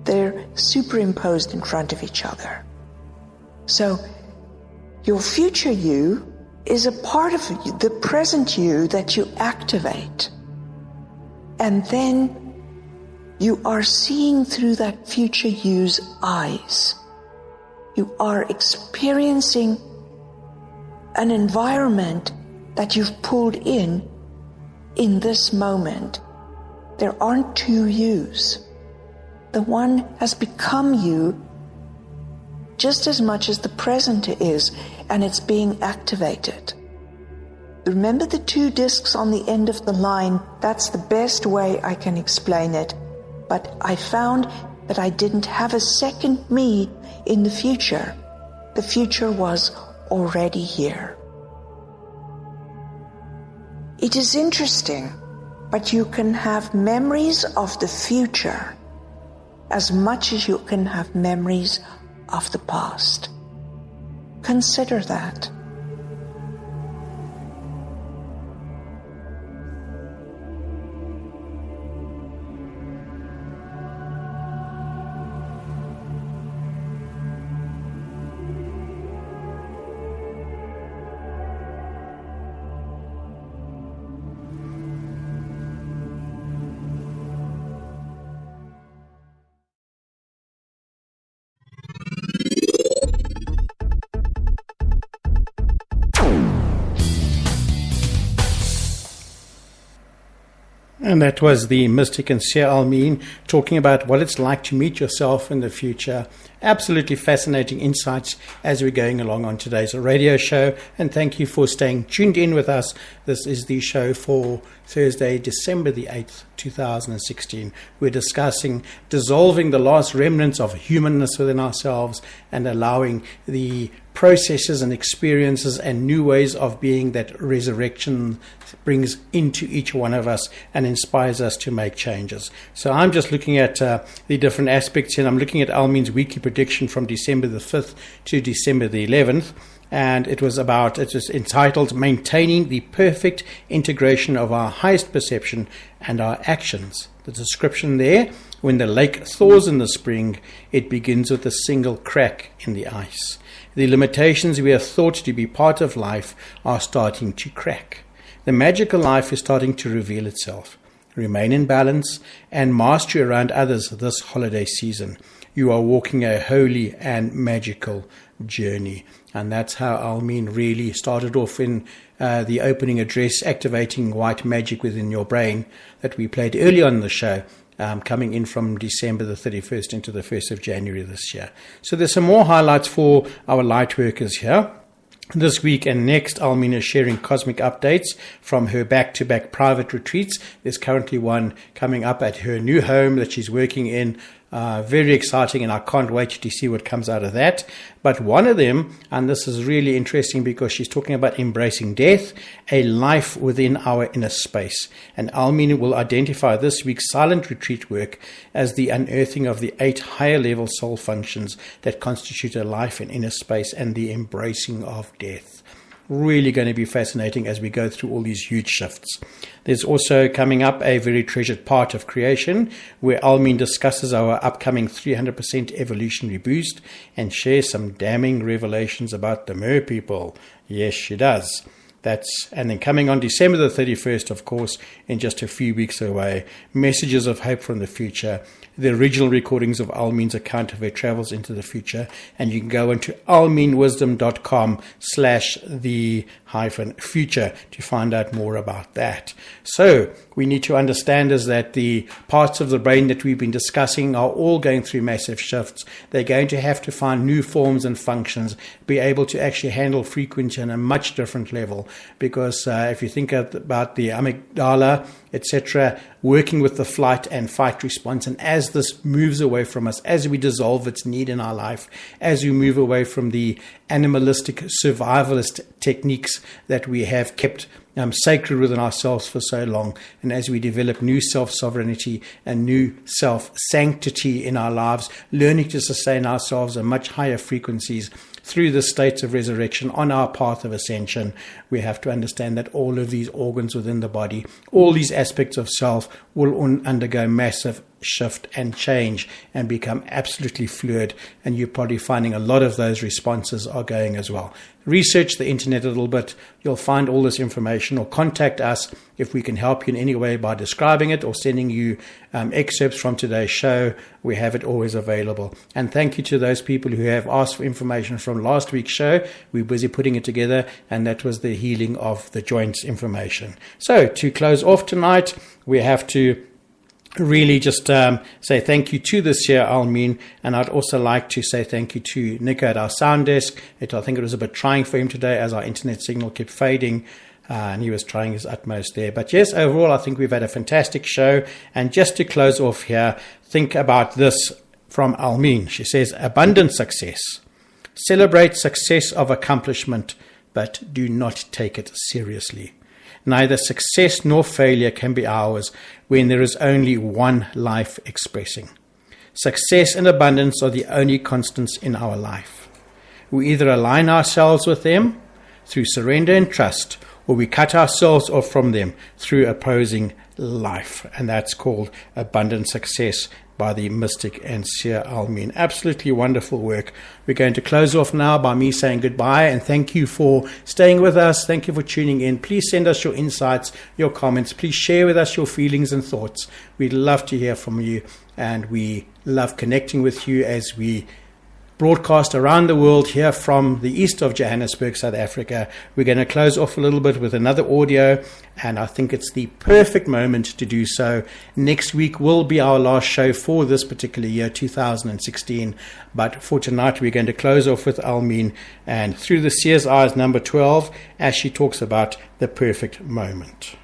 they're superimposed in front of each other. So your future you is a part of the present you that you activate. And then you are seeing through that future you's eyes. You are experiencing an environment that you've pulled in this moment. There aren't two yous. The one has become you just as much as the present is, and it's being activated. Remember the two discs on the end of the line? That's the best way I can explain it. But I found that I didn't have a second me in the future. The future was already here. It is interesting, but you can have memories of the future as much as you can have memories of the past. Consider that. And that was the mystic and seer Almeen talking about what it's like to meet yourself in the future. Absolutely fascinating insights as we're going along on today's radio show. And thank you for staying tuned in with us. This is the show for Thursday, December the 8th, 2016. We're discussing dissolving the last remnants of humanness within ourselves and allowing the processes and experiences and new ways of being that resurrection brings into each one of us and inspires us to make changes. So I'm just looking at the different aspects here. I'm looking at Almeen's weekly prediction from December the 5th to December the 11th. And it was entitled Maintaining the Perfect Integration of Our Highest Perception and Our Actions. The description there: when the lake thaws in the spring, it begins with a single crack in the ice. The limitations we have thought to be part of life are starting to crack. The magical life is starting to reveal itself. Remain in balance and mastery around others this holiday season. You are walking a holy and magical journey. And that's how Almeen really started off in the opening address, activating white magic within your brain, that we played early on in the show, coming in from December the 31st into the 1st of January this year. So there's some more highlights for our light workers here. This week and next, Almeen is sharing cosmic updates from her back-to-back private retreats. There's currently one coming up at her new home that she's working in. Very exciting, and I can't wait to see what comes out of that. But one of them, and this is really interesting because she's talking about embracing death, a life within our inner space. And Almeen will identify this week's silent retreat work as the unearthing of the 8 higher level soul functions that constitute a life in inner space and the embracing of death. Really going to be fascinating as we go through all these huge shifts. There's also coming up a very treasured part of creation where Almeen discusses our upcoming 300% evolutionary boost and shares some damning revelations about the Mer people. Yes, she does. And then coming on December the 31st, of course, in just a few weeks away, Messages of Hope from the Future, the original recordings of Almeen's account of her travels into the future. And you can go into almeenwisdom.com/the-future to find out more about that. So we need to understand is that the parts of the brain that we've been discussing are all going through massive shifts. They're going to have to find new forms and functions, be able to actually handle frequency on a much different level. Because if you think about the amygdala, etc., working with the flight and fight response, and as this moves away from us, as we dissolve its need in our life, as we move away from the animalistic survivalist techniques that we have kept sacred within ourselves for so long. And as we develop new self-sovereignty and new self-sanctity in our lives, learning to sustain ourselves at much higher frequencies through the states of resurrection on our path of ascension, we have to understand that all of these organs within the body, all these aspects of self will undergo massive shift and change and become absolutely fluid. And you're probably finding a lot of those responses are going as well. Research the internet a little bit. You'll find all this information, or contact us if we can help you in any way by describing it or sending you excerpts from today's show. We have it always available. And thank you to those people who have asked for information from last week's show. We're busy putting it together, and that was the healing of the joints information. So to close off tonight, we have to really just say thank you to this year, Almin, and I'd also like to say thank you to Nico at our sound desk. I think it was a bit trying for him today as our internet signal kept fading, and he was trying his utmost there. But yes, overall, I think we've had a fantastic show. And just to close off here, think about this from Almin. She says, abundant success. Celebrate success of accomplishment, but do not take it seriously. Neither success nor failure can be ours when there is only one life expressing. Success and abundance are the only constants in our life. We either align ourselves with them through surrender and trust, or we cut ourselves off from them through opposing life. And that's called abundant success by the mystic and seer Almin. Absolutely wonderful work. We're going to close off now by me saying goodbye, and thank you for staying with us. Thank you for tuning in. Please send us your insights, your comments. Please share with us your feelings and thoughts. We'd love to hear from you, and we love connecting with you as we broadcast around the world here from the east of Johannesburg, South Africa. We're going to close off a little bit with another audio, and I think it's the perfect moment to do so. Next week will be our last show for this particular year, 2016. But for tonight, we're going to close off with Almin and Through the Seer's Eyes, number 12, as she talks about the perfect moment.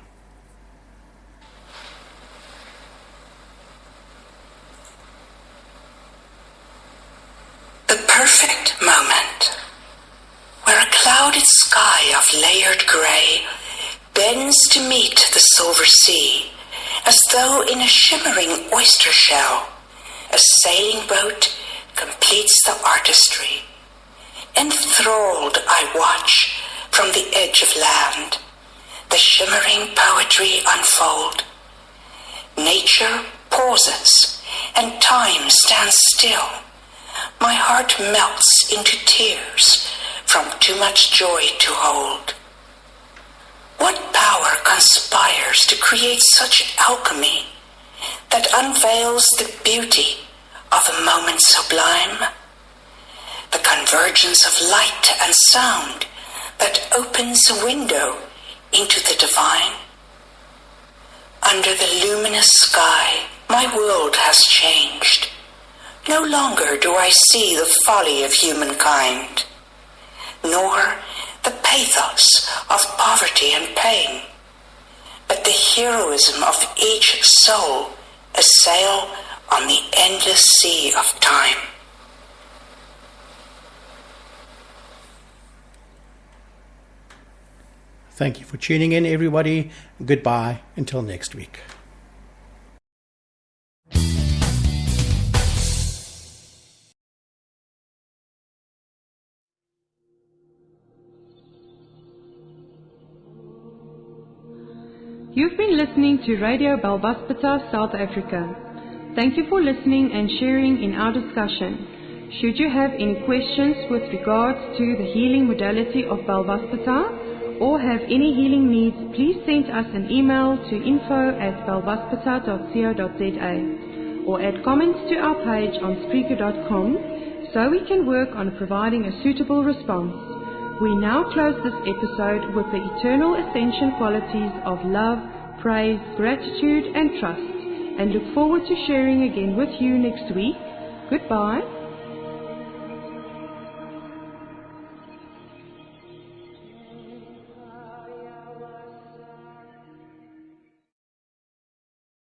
The perfect moment, where a clouded sky of layered grey bends to meet the silver sea, as though in a shimmering oyster shell, a sailing boat completes the artistry. Enthralled I watch from the edge of land, the shimmering poetry unfold. Nature pauses, and time stands still. My heart melts into tears from too much joy to hold. What power conspires to create such alchemy that unveils the beauty of a moment sublime? The convergence of light and sound that opens a window into the divine. Under the luminous sky, my world has changed. No longer do I see the folly of humankind, nor the pathos of poverty and pain, but the heroism of each soul a sail on the endless sea of time. Thank you for tuning in, everybody. Goodbye until next week. You've been listening to Radio Belvaspita, South Africa. Thank you for listening and sharing in our discussion. Should you have any questions with regards to the healing modality of Belvaspita or have any healing needs, please send us an email to info@belvaspita.co.za or add comments to our page on Spreaker.com so we can work on providing a suitable response. We now close this episode with the eternal ascension qualities of love, praise, gratitude and trust, and look forward to sharing again with you next week. Goodbye.